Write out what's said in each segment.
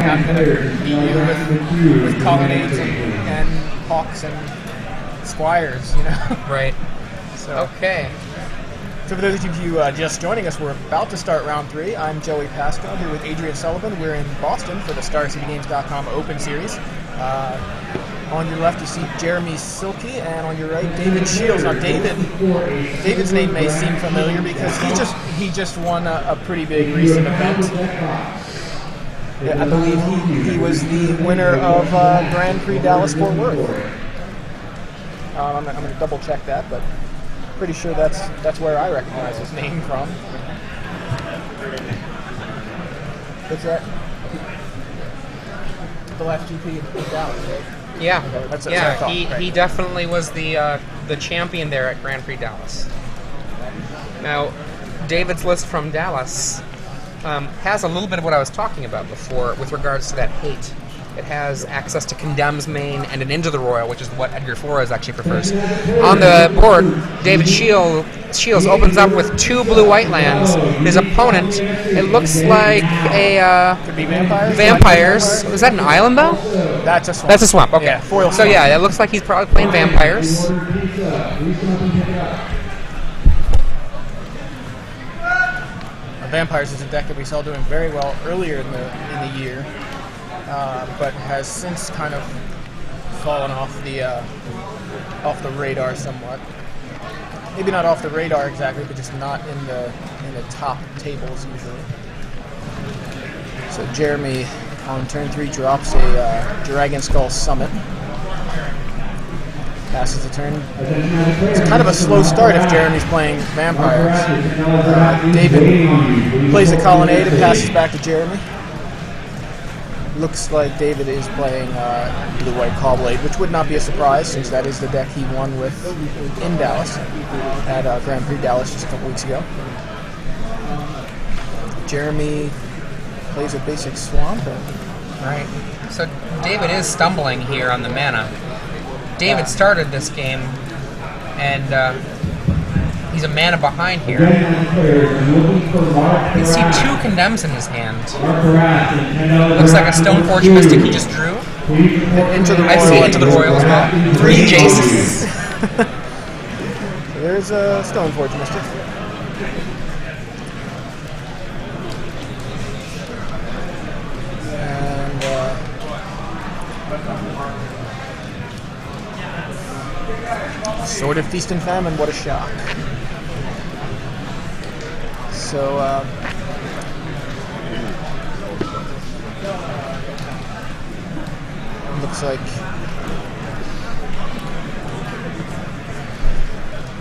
with colonnades and hawks and squires, you know. Right. So, okay. So for those of you just joining us, we're about to start round 3. I'm Joey Pasco here with Adrian Sullivan. We're in Boston for the StarCityGames.com Open Series. On your left, you see Jeremy Silkey, and on your right, David Shiels. Now, David's name may seem familiar because he just won a pretty big recent event. Yeah, I believe he was the winner of Grand Prix Dallas Fort Worth. I'm going to double check that, but pretty sure that's where I recognize his name from. What's that? The last GP in Dallas, right? Yeah, okay, that's he definitely was the champion there at Grand Prix Dallas. Now, David's list from Dallas has a little bit of what I was talking about before with regards to that hate. It has access to Condemn's Main and an Into the Royal, which is what Edgar Flores actually prefers. On the board, David Shiels opens up with 2 blue-white lands. His opponent, it looks like a... Could be vampires? Vampires. Is that an island, though? That's a swamp. That's a swamp, okay. Yeah, foil so swamp. yeah, it looks like he's probably playing vampires. Vampires is a deck that we saw doing very well earlier in the year, but has since kind of fallen off the radar somewhat. Maybe not off the radar exactly, but just not in the top tables usually. So Jeremy on turn 3 drops a Dragon Skull Summit. Passes the turn. It's kind of a slow start if Jeremy's playing vampires. David plays the colonnade and passes back to Jeremy. Looks like David is playing the White Caw-Blade, which would not be a surprise since that is the deck he won with in Dallas at Grand Prix Dallas just a couple weeks ago. Jeremy plays a basic swamp. Right. So David is stumbling here on the mana. David started this game, and he's a mana behind here. You can see 2 Condemns in his hand. Looks like a Stoneforge Mystic he just drew. I see Into the Royal as well. 3 Jaces. There's a Stoneforge Mystic. Sword of Feast and Famine, what a shock. So, looks like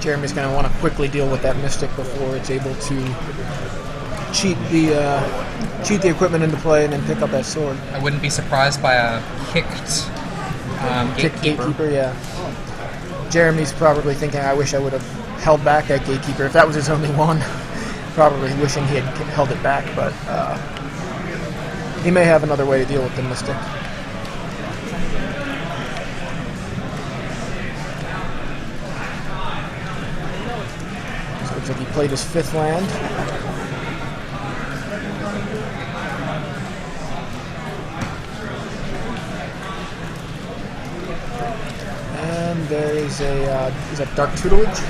Jeremy's going to want to quickly deal with that Mystic before it's able to cheat the equipment into play and then pick up that sword. I wouldn't be surprised by a kicked Gatekeeper. Yeah. Jeremy's probably thinking, I wish I would have held back that Gatekeeper. If that was his only one, probably wishing he had held it back, but he may have another way to deal with the Mystic. So it looks like he played his 5th land. There is that Dark Tutelage?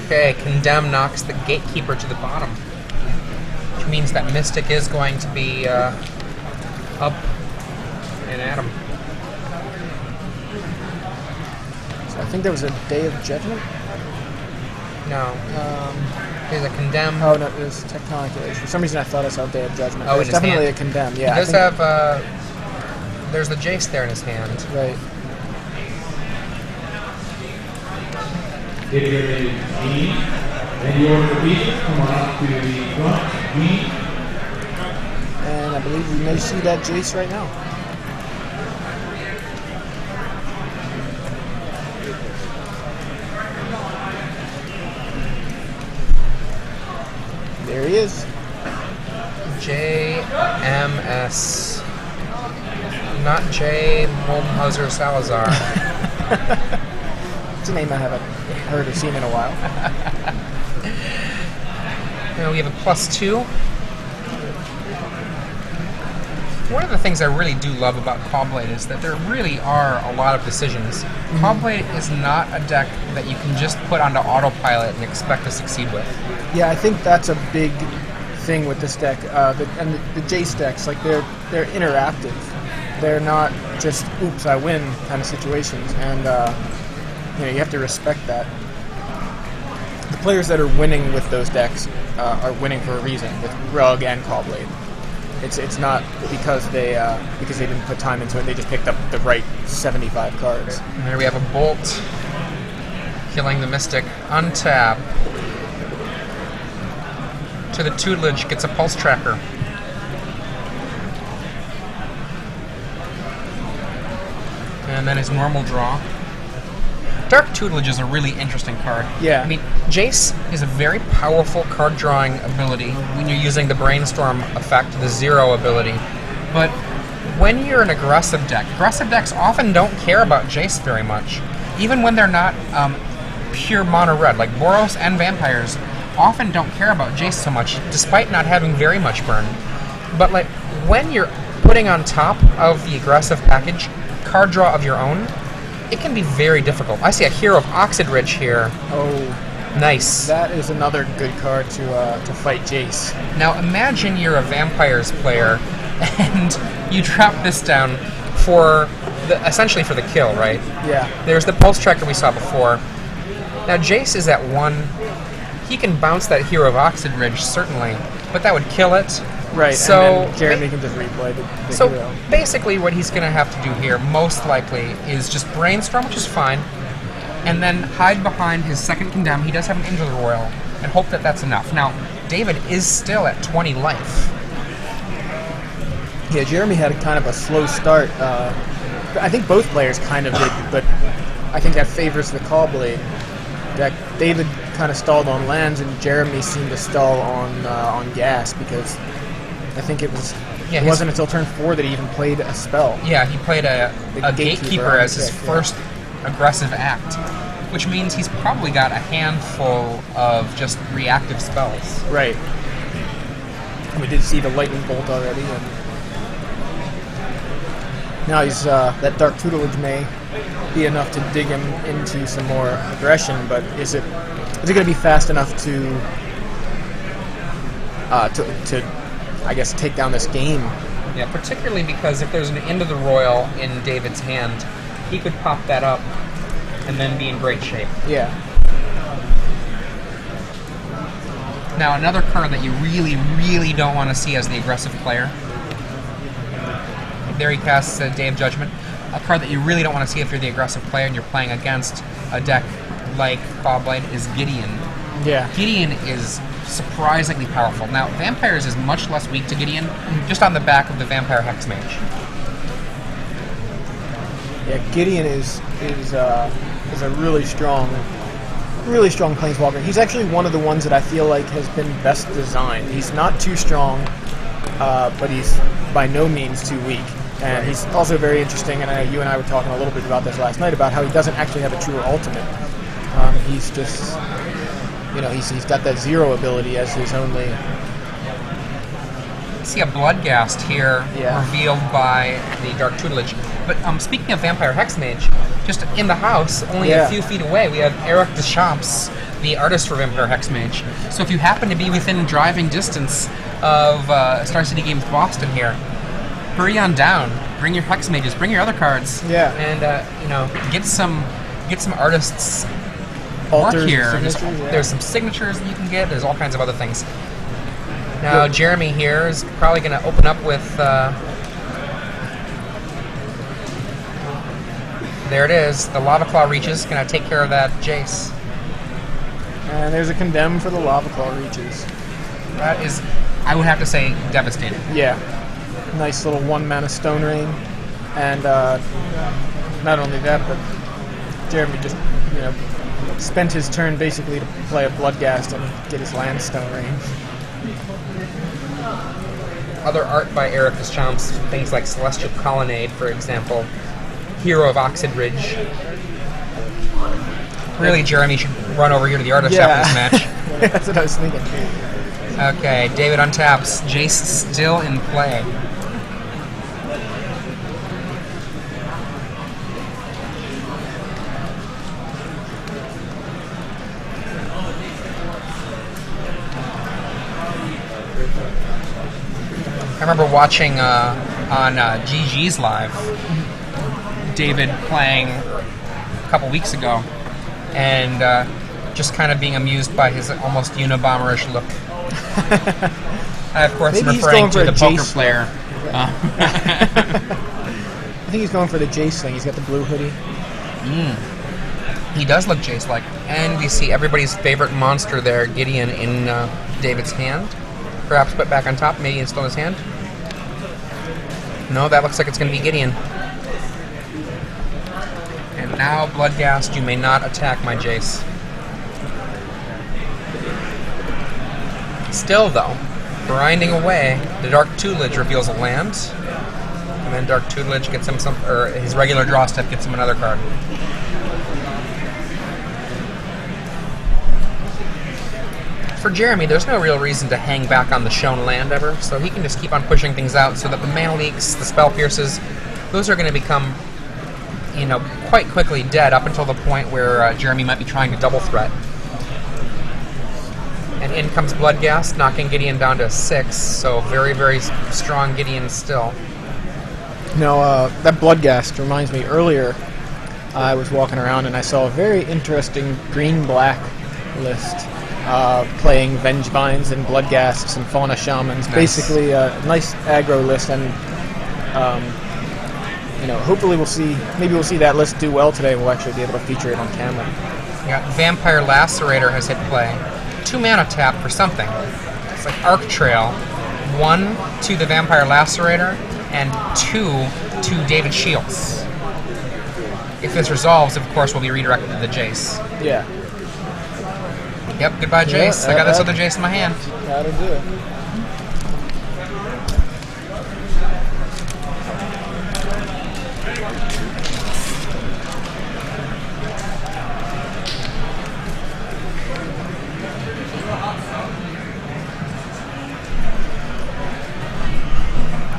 Okay, Condemn knocks the Gatekeeper to the bottom, which means that Mystic is going to be up and at him. I think there was a Day of Judgment? No. There's a Condemn. Oh, no, there's Tectonic Age. For some reason I thought I saw Day of Judgment. Oh, there's definitely a Condemn, yeah. He does have, there's the Jace there in his hand. Right. If you're in B, then your pieces come on to the front, B. And I believe we may see that Jace right now. There he is. JMS. Not Jay Moldenhauser Salazar. It's a name I haven't heard or seen in a while. Now we have a +2. One of the things I really do love about Caw-Blade is that there really are a lot of decisions. Caw-Blade is not a deck that you can just put onto autopilot and expect to succeed with. Yeah, I think that's a big thing with this deck. The Jace decks, like they're interactive. They're not just "oops, I win" kind of situations, and you have to respect that. The players that are winning with those decks are winning for a reason with Rug and Caw-Blade. It's not because they didn't put time into it. They just picked up the right 75 cards. And there we have a Bolt, killing the Mystic. Untap. To the Tutelage, gets a Pulse Tracker. And then his normal draw. Dark Tutelage is a really interesting card. Yeah. I mean, Jace is a very powerful card drawing ability when you're using the Brainstorm effect, the 0 ability. But when you're an aggressive decks often don't care about Jace very much. Even when they're not pure mono red, like Boros and Vampires often don't care about Jace so much, despite not having very much burn. But like when you're putting on top of the aggressive package card draw of your own, it can be very difficult. I see a Hero of Oxidridge here. Oh, nice. that is another good card to fight Jace. Now imagine you're a Vampires player and you drop this down for essentially for the kill, right? Yeah. There's the Pulse Tracker we saw before. Now Jace is at 1. He can bounce that Hero of Oxidridge, certainly, but that would kill it. Right, so and then Jeremy can just replay the So hero. basically what he's going to have to do here, most likely, is just Brainstorm, which is fine, and then hide behind his second Condemn. He does have an Into the Royal, and hope that that's enough. Now, David is still at 20 life. Yeah, Jeremy had a kind of a slow start. I think both players kind of did, but I think that favors the Caw-Blade. That David kind of stalled on lands, and Jeremy seemed to stall on gas because I think it wasn't until turn 4 that he even played a spell. Yeah, he played a The Gatekeeper as his yeah. first aggressive act, which means he's probably got a handful of just reactive spells. Right. We did see the Lightning Bolt already, and now he's that Dark Tutelage may be enough to dig him into some more aggression, but is it going to be fast enough to I guess take down this game? Yeah, particularly because if there's an Into the Royal in David's hand, he could pop that up and then be in great shape. Yeah. Now, another card that you really, really don't want to see as the aggressive player. There he casts a Day of Judgment. A card that you really don't want to see if you're the aggressive player and you're playing against a deck like Caw-Blade is Gideon. Yeah. Gideon is surprisingly powerful. Now, Vampires is much less weak to Gideon, just on the back of the Vampire Hexmage. Yeah, Gideon is a really strong planeswalker. He's actually one of the ones that I feel like has been best designed. He's not too strong, but he's by no means too weak. And he's also very interesting, and you and I were talking a little bit about this last night, about how he doesn't actually have a true ultimate. He's just, he's got that 0 ability as his only... See a Bloodghast here, revealed by the Dark Tutelage. But speaking of Vampire Hexmage, just in the house, only a few feet away, we have Eric Deschamps, the artist for Vampire Hexmage. So if you happen to be within driving distance of Star City Games Boston here, hurry on down. Bring your Hexmages, bring your other cards, and get some artists' Altars, work here. signatures, There's some signatures that you can get. There's all kinds of other things. Now, Jeremy here is probably going to open up with... there it is. The Lava Claw reaches. Going to take care of that Jace. And there's a Condemn for the Lava Claw reaches. That is, I would have to say, devastating. Yeah. Nice little 1-mana Stone Rain. And not only that, but Jeremy just, spent his turn basically to play a Bloodghast and get his land Stone Rain. other art by Eric Deschamps, things like Celestial Colonnade, for example, Hero of Oxid Ridge. Really, Jeremy should run over here to the artist after this match. That's what I was thinking. Okay, David untaps. Jace still in play. I remember watching on GG's Live, David playing a couple weeks ago, and just kind of being amused by his almost Unabomberish look. I, of course, am referring to the poker player. I think he's going for the Jace thing. He's got the blue hoodie. He does look Jace-like. And we see everybody's favorite monster there, Gideon, in David's hand. Perhaps put back on top, maybe it's still in his hand. No, that looks like it's going to be Gideon. And now, Bloodghast, you may not attack my Jace. Still, though, grinding away, the Dark Tutelage reveals a land. And then Dark Tutelage gets him some, or his regular draw step gets him another card. For Jeremy, there's no real reason to hang back on the shown land ever, so he can just keep on pushing things out so that the mana leaks, the spell pierces, those are going to become, you know, quite quickly dead up until the point where Jeremy might be trying to double threat. And in comes Bloodghast, knocking Gideon down to 6, so very, very strong Gideon still. No, that Bloodghast reminds me, earlier I was walking around and I saw a very interesting green-black list. Playing Vengevines and Bloodghasts and Fauna Shamans. Nice. Basically a nice aggro list, and you know, hopefully maybe we'll see that list do well today. We'll actually be able to feature it on camera. Yeah, Vampire Lacerator has hit play. 2 mana tap for something. It's like Arc Trail. 1 to the Vampire Lacerator and 2 to David Shiels. If this resolves, of course, we'll be redirected to the Jace. Yeah. Yep, goodbye, Jace. I got this other Jace in my hand. That'll do it.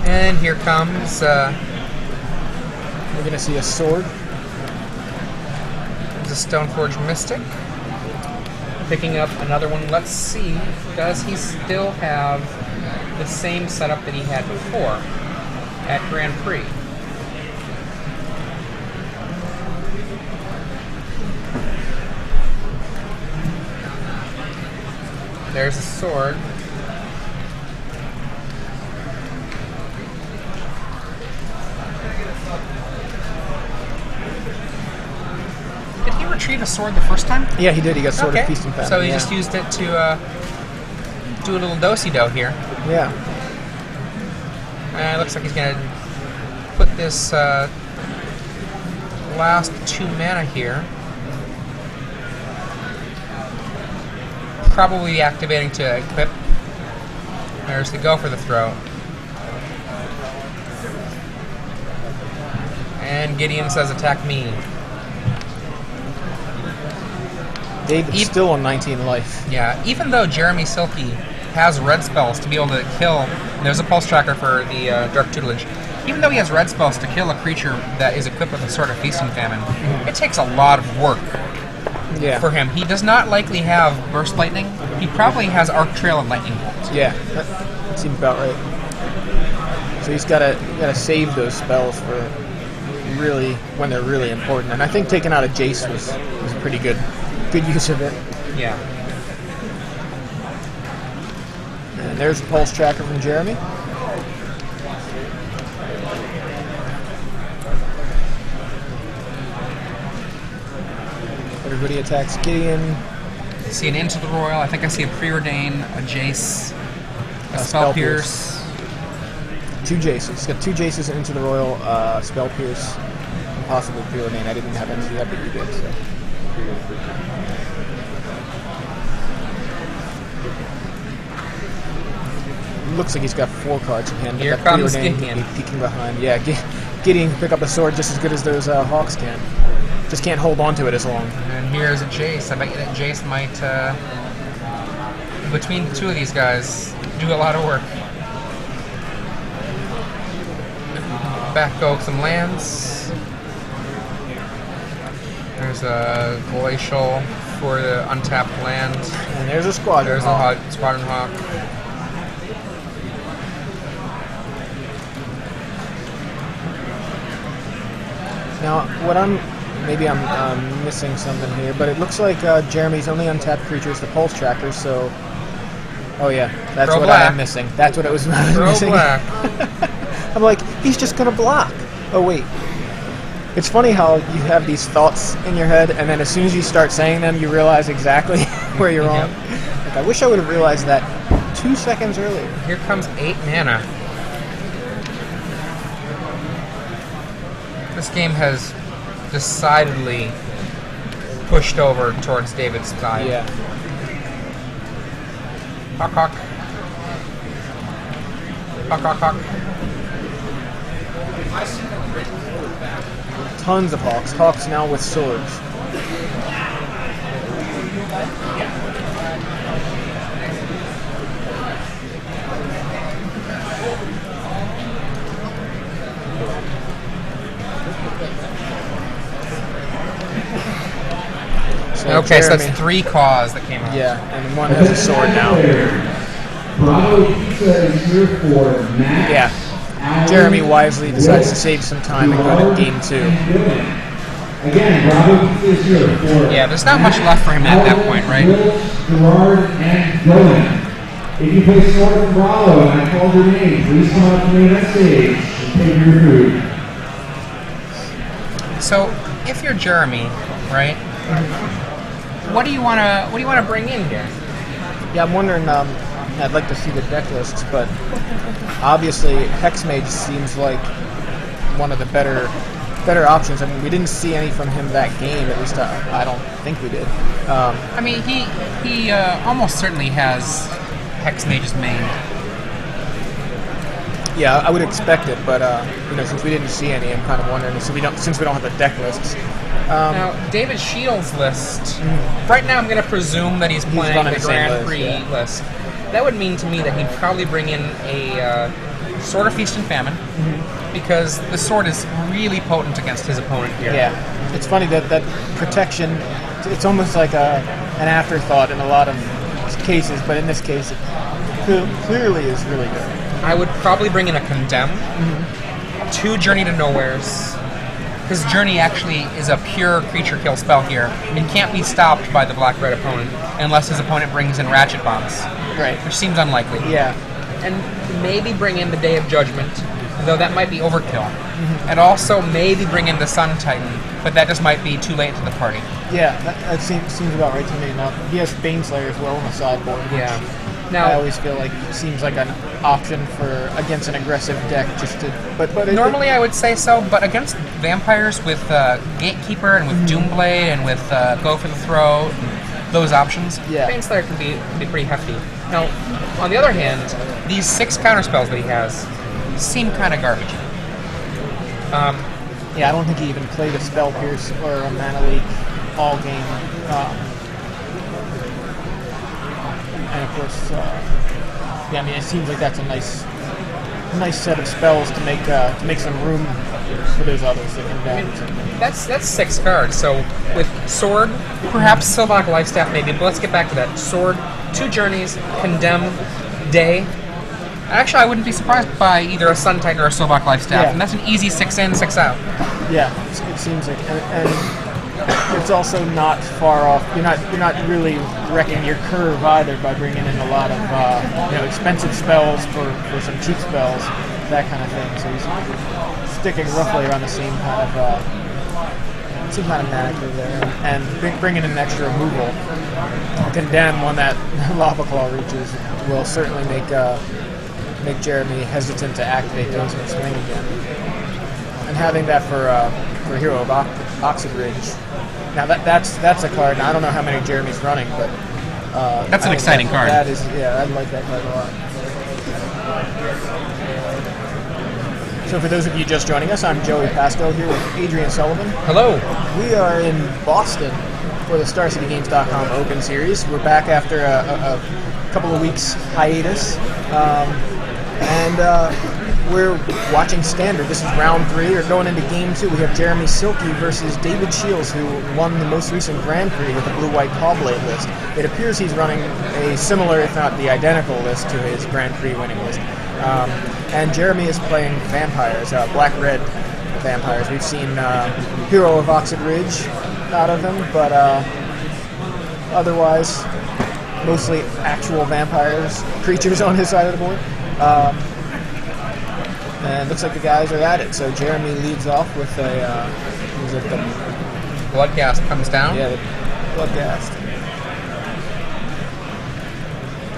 And here comes... We're going to see a sword. There's a Stoneforge Mystic. Picking up another one. Let's see, does he still have the same setup that he had before at Grand Prix? There's a sword. Retrieve a sword the first time? Yeah, he did. He got Sword of Feast and Famine. So he just used it to do a little do-si-do here. Yeah. Looks like he's going to put this last 2 mana here. Probably activating to equip. There's the go for the throw. And Gideon says, attack me. David's still on 19 life. Yeah, even though Jeremy Silkey has red spells to be able to kill, there's a pulse tracker for the Dark Tutelage, even though he has red spells to kill a creature that is equipped with a Sword of Feast and Famine, it takes a lot of work for him. He does not likely have Burst Lightning. He probably has Arc Trail and Lightning Bolt. Yeah, that seems about right. So he's got to save those spells for really when they're really important. And I think taking out a Jace was a pretty good use of it. Yeah. And there's the pulse tracker from Jeremy. Everybody attacks Gideon. I see an Into the Royal. I think I see a Preordain, a Jace, a Spell Pierce. 2 Jaces. He's got 2 Jaces Into the Royal, Spell Pierce, and possibly Preordain. I didn't have any of that, but you did, so. looks like he's got 4 cards in hand. Here That comes Preordained Gideon. can be peeking behind. Yeah, Gideon can pick up a sword just as good as those Hawks can. Just can't hold on to it as long. And here's a Jace. I bet you that Jace might, between the two of these guys, do a lot of work. Back go some lands. There's a Glacial for the untapped land. And there's a Squadron There's Hawk. a Squadron Hawk. Now, maybe I'm missing something here, but it looks like Jeremy's only untapped creature is the Pulse Tracker, so... Oh yeah, that's Throw what black. I am missing. That's what I was Throw missing. black. I'm like, he's just gonna block. Oh wait. It's funny how you have these thoughts in your head, and then as soon as you start saying them, you realize exactly where you're wrong. Like, I wish I would have realized that 2 seconds earlier. Here comes 8 mana. This game has decidedly pushed over towards David's side. Yeah. Hawk, hawk. Hawk, hawk, hawk. Tons of Hawks. Hawks now with swords. Okay, so Jeremy- that's 3 claws that came out. Yeah, and one has a sword now. Bravo Pizza is here for Max. Yeah. Jeremy wisely decides to save some time and go to game 2. Again, Bravo Pizza is here for Yeah, there's not much left for him at that point, right? Gerard and Dylan. If you play Sword from Bravo and I called your name, please come up to me on stage and take your food. So, if you're Jeremy, right? What do you wanna bring in here? Yeah, I'm wondering, I'd like to see the deck lists, but obviously Hexmage seems like one of the better options. I mean, we didn't see any from him that game, at least I don't think we did. I mean, he almost certainly has Hexmage's main. Yeah, I would expect it, but since we didn't see any, I'm kind of wondering since we don't have the deck lists. Now, David Shiels' list. Right now, I'm going to presume that he's playing running the the same Grand list, Prix yeah. list. That would mean to me that he'd probably bring in a Sword of Feast and Famine, because the sword is really potent against his opponent here. Yeah, it's funny that protection, it's almost like an afterthought in a lot of cases, but in this case, it clearly is really good. I would probably bring in a Condemn, 2 Journey to Nowheres. His Journey actually is a pure creature kill spell here. It can't be stopped by the black-red opponent unless his opponent brings in Ratchet Bombs, Right. which seems unlikely. Yeah. And maybe bring in the Day of Judgment, though that might be overkill. And also maybe bring in the Sun Titan, but that just might be too late to the party. Yeah, that seems about right to me. Now, he has Baneslayer as well on the sideboard, which Yeah. I Now, always feel like it seems like an option for against an aggressive deck just to... But normally I would say so, but against vampires with Gatekeeper and with Doomblade and with Go for the Throat, those options, Yeah. Baneslayer can be pretty hefty. Now, on the other hand, these 6 counterspells that he has seem kind of garbage. Yeah, I don't think he even played a Spell Pierce or a Mana Leak all game. And of course, I mean, it seems like that's a nice set of spells to make some room for those others that can damage. That's 6 cards, so with Sword, perhaps Silvok Lifestaff maybe, but let's get back to that. Sword, 2 Journeys, Condemn, Day. Actually, I wouldn't be surprised by either a Sun Titan or a Silvok Lifestaff, Yeah. and that's an easy 6 in, 6 out. Yeah, it seems like, and it's also not far off. You're not really wrecking your curve either by bringing in a lot of expensive spells for some cheap spells, that kind of thing. So he's sticking roughly around the same kind of mana curve there, and bringing in an extra removal. Condemn when that Lava Claw reaches will certainly make Jeremy hesitant to activate those in swing again. And having that for Hero of Oxid Ridge. Now that's a card. Now, I don't know how many Jeremy's running, but That's an exciting card. That is, yeah, I like that card a lot. So for those of you just joining us, I'm Joey Pasco here with Adrian Sullivan. Hello. We are in Boston for the StarCityGames.com Open Series. We're back after a couple of weeks hiatus, and we're watching Standard. This is round 3. We're going into Game 2. We have Jeremy Silkey versus David Shiels, who won the most recent Grand Prix with the blue-white Pawblade list. It appears he's running a similar, if not the identical, list to his Grand Prix winning list. And Jeremy is playing vampires, black-red vampires. We've seen Hero of Oxid Ridge out of him, but otherwise, mostly actual vampires, creatures on his side of the board. And it looks like the guys are at it. So Jeremy leads off with a, was it the Bloodcast comes down. Yeah, the Bloodcast.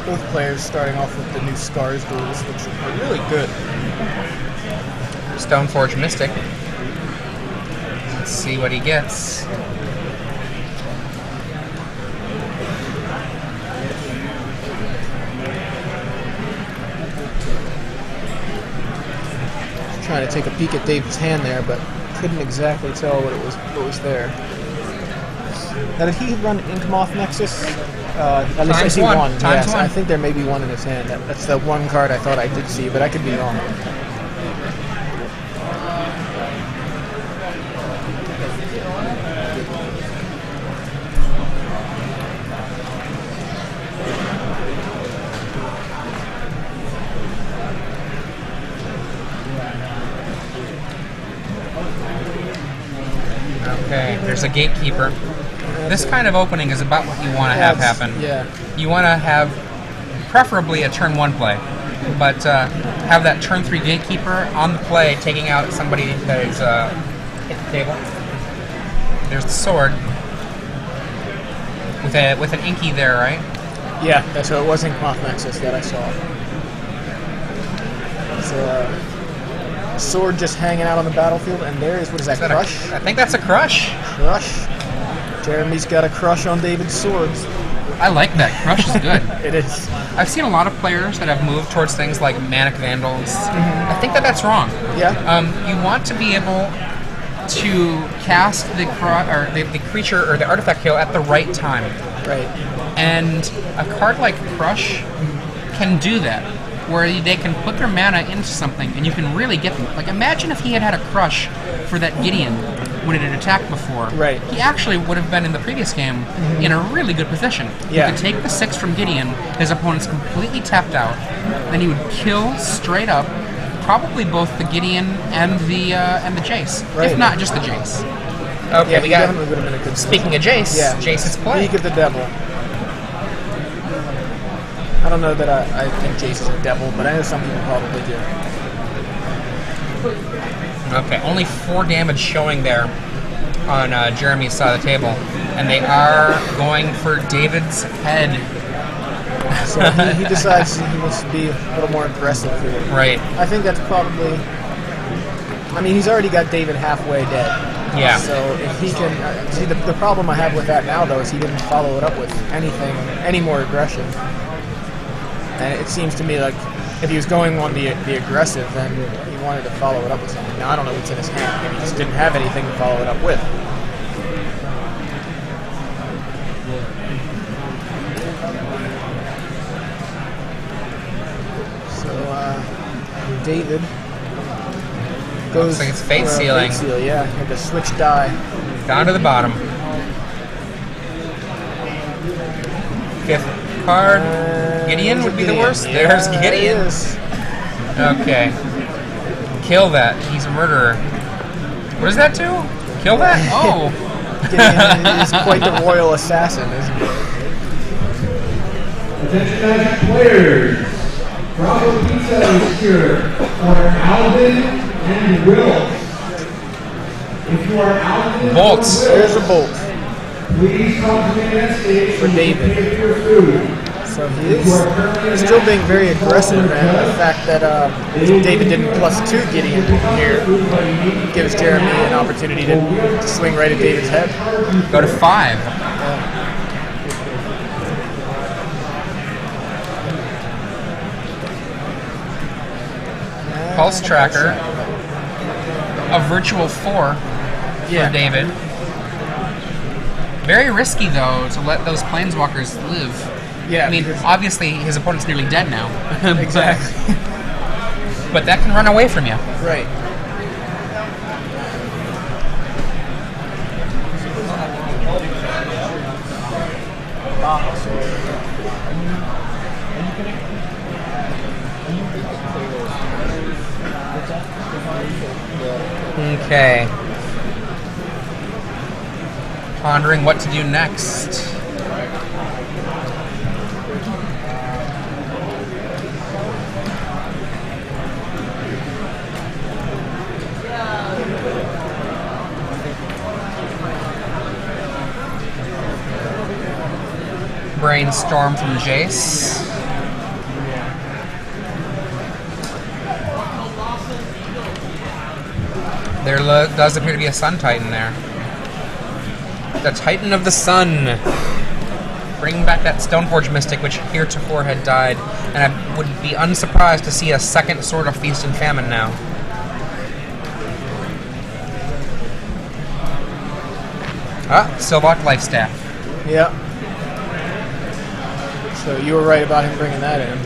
Both players starting off with the new Scars duels, which are really good. Stoneforge Mystic. Let's see what he gets. Trying to take a peek at David's hand there, but couldn't exactly tell what was there. Now, did he run Inkmoth Nexus? At least I see one. Times yes, one. I think there may be one in his hand. That's the one card I thought I did see, but I could be wrong. Okay, there's a gatekeeper. This kind of opening is about what you want to have happen. Yeah. You want to have preferably a turn 1 play, but have that turn 3 gatekeeper on the play, taking out somebody that is hit the table. There's the sword with an inky there, right? Yeah, so it was Inkmoth Nexus that I saw. It's a sword just hanging out on the battlefield, and there is, what is that, Crush? I think that's a crush. Crush. Jeremy's got a crush on David's swords. I like that. Crush is good. It is. I've seen a lot of players that have moved towards things like Manic Vandals. I think that's wrong. Yeah. You want to be able to cast the creature or the artifact kill at the right time. Right. And a card like Crush can do that, where they can put their mana into something and you can really get them. Like, imagine if he had a Crush for that Gideon when it had attacked before. Right. He actually would have been in the previous game in a really good position. Yeah. He could take the 6 from Gideon, his opponent's completely tapped out, then he would kill straight up probably both the Gideon and the Jace. Right. If not just the Jace. Okay, Yeah, we he got. definitely would have been a good Speaking of Jace, Yeah. Jace's play. League of the Devil. I don't know that I think Jace is a devil, but I know some people probably do. Okay, only 4 damage showing there on Jeremy's side of the table, and they are going for David's head. So he decides he wants to be a little more aggressive here. Right. I think that's probably... I mean, he's already got David halfway dead. Yeah. So if he can... see, the problem I have with that now, though, is he didn't follow it up with any more aggression. And it seems to me like if he was going on the aggressive, then he wanted to follow it up with something. Now, I don't know what's in his hand. Maybe he just didn't have anything to follow it up with. So, David goes... Looks like it's Fate for a Sealing. Fate Seal, yeah. Had to switch die. Down to the bottom. 5th card. Gideon would be the worst. Yeah, There's Gideon. it is. Okay. Kill that. He's a murderer. What does that do? Kill that? Oh. Gideon is quite the royal assassin, isn't he? Attention Magic players. Bravo Pizza is here for Alvin and Will. If you are Alvin Bolts. or Will, There's a bolt please come to the main stage for David. for your food. So he is still being very aggressive, and the fact that David didn't +2 Gideon here gives Jeremy an opportunity to swing right at David's head. Go to 5. Pulse Tracker. A Virtual 4 for David. Very risky, though, to let those Planeswalkers live. Yeah. I mean, obviously, his opponent's nearly dead now. Exactly. But that can run away from you. Right. Okay. Pondering what to do next. Brainstorm from Jace. There does appear to be a Sun Titan there. The Titan of the Sun. Bringing back that Stoneforge Mystic, which heretofore had died. And I would be unsurprised to see a second Sword of Feast and Famine now. Ah, Silvok Lifestaff. Yeah. So you were right about him bringing that in.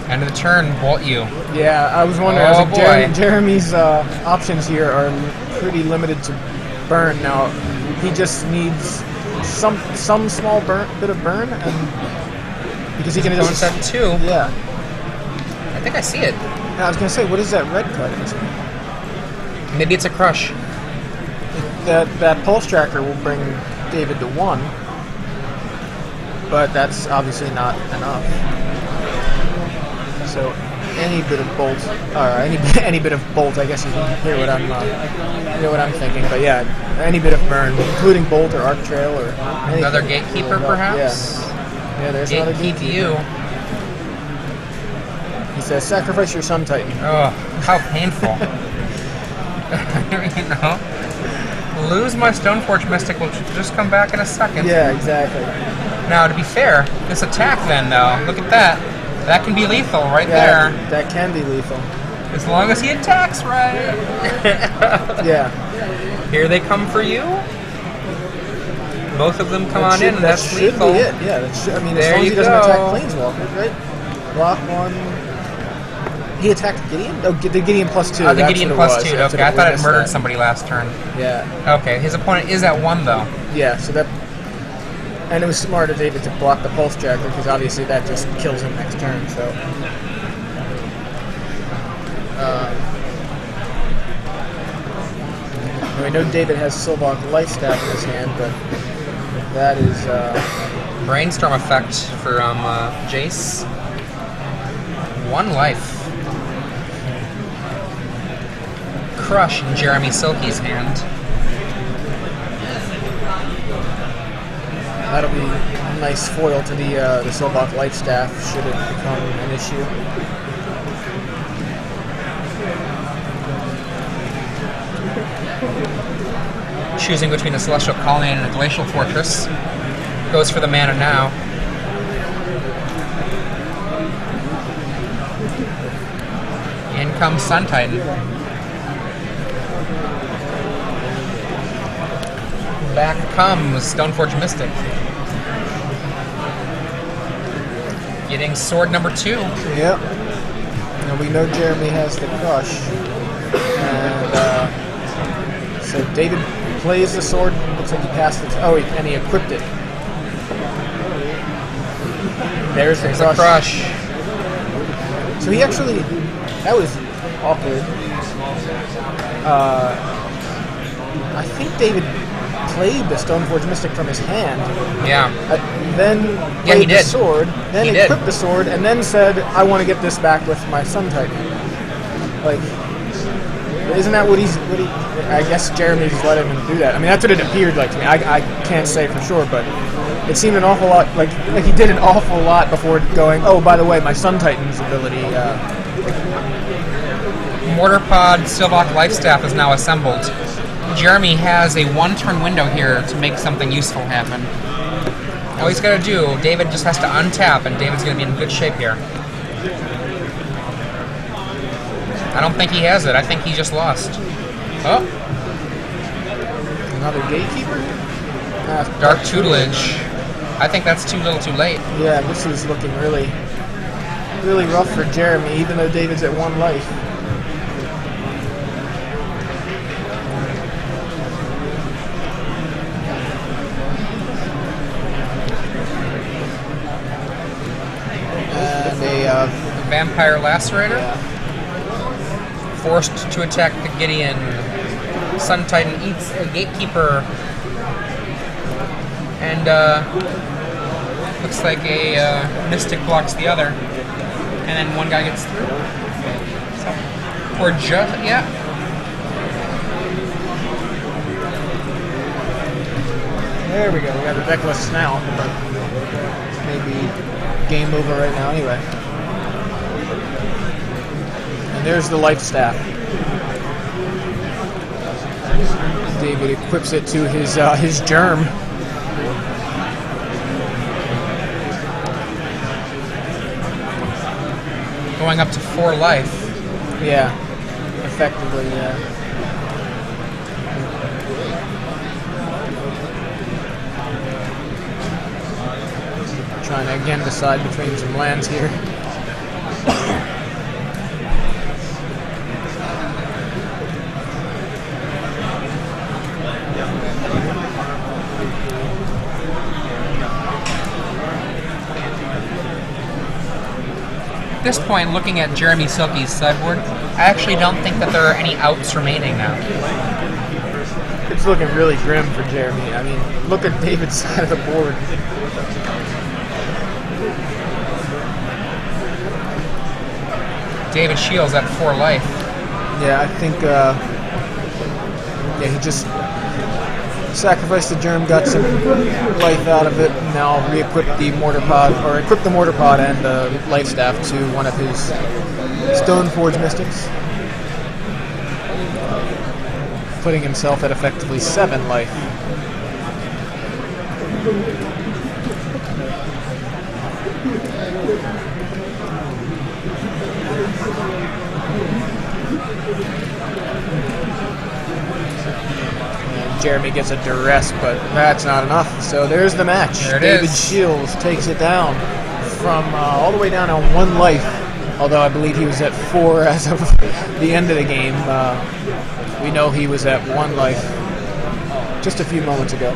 End of the turn, Bolt you. Yeah, I was wondering. Oh, I was like, boy. Jeremy's options here are pretty limited to burn. Now, he just needs some small bit of burn, and because he can Going just set 2. Yeah. I think I see it. I was gonna say, what is that red cut? Maybe it's a crush. That pulse tracker will bring David to 1, but that's obviously not enough. So any bit of bolt, or any bit of bolt, I guess you can hear what I'm thinking. But yeah, any bit of burn, including bolt or arc trail or anything. Another gatekeeper, perhaps. Yeah, there's another Gatekeep gatekeeper. you. He says, "Sacrifice your Sun Titan." Oh, how painful. You know, lose my Stoneforge Mystic, will just come back in a second. Yeah, exactly. Now, to be fair, this attack then, though, look at that. That can be lethal right there. That can be lethal. As long as he attacks right. Yeah. Here they come for you. Both of them come on in, and that that's should lethal. be it. Yeah, I mean, as There long as you he doesn't go. attack Planeswalkers, right? Block 1. He attacked Gideon? Oh, the Gideon +2. Oh, the that's Gideon what it +2. was. That's Okay, what I thought it missed murdered that. somebody last turn. Yeah. Okay, his opponent is at 1, though. Yeah, so that... And it was smart of David to block the Pulse Tracker, because obviously that just kills him next turn, so... I know David has Silvok Lifestaff in his hand, but that is... Brainstorm effect for Jace. 1 life. Crush in Jeremy Silkey's hand. That'll be a nice foil to the Silvok Lifestaff, should it become an issue. Choosing between a Celestial Colony and a Glacial Fortress. Goes for the mana now. In comes Sun Titan. Back comes Stoneforge Mystic. Getting sword number 2. Yep. And we know Jeremy has the crush. And so David plays the sword. Looks like he passed it. Oh, and he equipped it. There's the crush. So he actually, that was awkward. I think David played the Stoneforge Mystic from his hand. Yeah. Then Yeah, he played the did. sword. Then He equipped did. the sword, and then said, "I want to get this back with my Sun Titan." Like, isn't that what he's? I guess Jeremy's letting him do that. I mean, that's what it appeared like to me. I can't say for sure, but it seemed an awful lot like he did an awful lot before going, "Oh, by the way, my Sun Titan's ability." Mortar Pod Silvok Lifestaff is now assembled. Jeremy has a 1-turn window here to make something useful happen. All he's got to do, David just has to untap, and David's going to be in good shape here. I don't think he has it. I think he just lost. Oh. Another gatekeeper? Dark tutelage. I think that's too little too late. Yeah, this is looking really, really rough for Jeremy, even though David's at 1 life. And a Vampire Lacerator. yeah. Forced to attack the Gideon. Sun Titan eats a Gatekeeper. And looks like a Mystic blocks the other. And then one guy gets through. So, or just, yeah. There we go. We got the deck lists now, but maybe game over right now anyway. And there's the life staff. David equips it to his germ. Going up to 4 life. Yeah, effectively, yeah. Trying to again decide between some lands here. At this point, looking at Jeremy Silkey's sideboard, I actually don't think that there are any outs remaining now. It's looking really grim for Jeremy. I mean, look at David's side of the board. David Shiels at 4 life. Yeah, I think, yeah, he just sacrificed the germ, got some life out of it, and now re-equip the mortar pod, or equip the mortar pod and the life staff to one of his Stoneforge Mystics, putting himself at effectively 7 life. Jeremy gets a duress, but that's not enough. So there's the match. There it David is. Shiels takes it down from all the way down on 1 life, although I believe he was at 4 as of the end of the game. We know he was at 1 life just a few moments ago.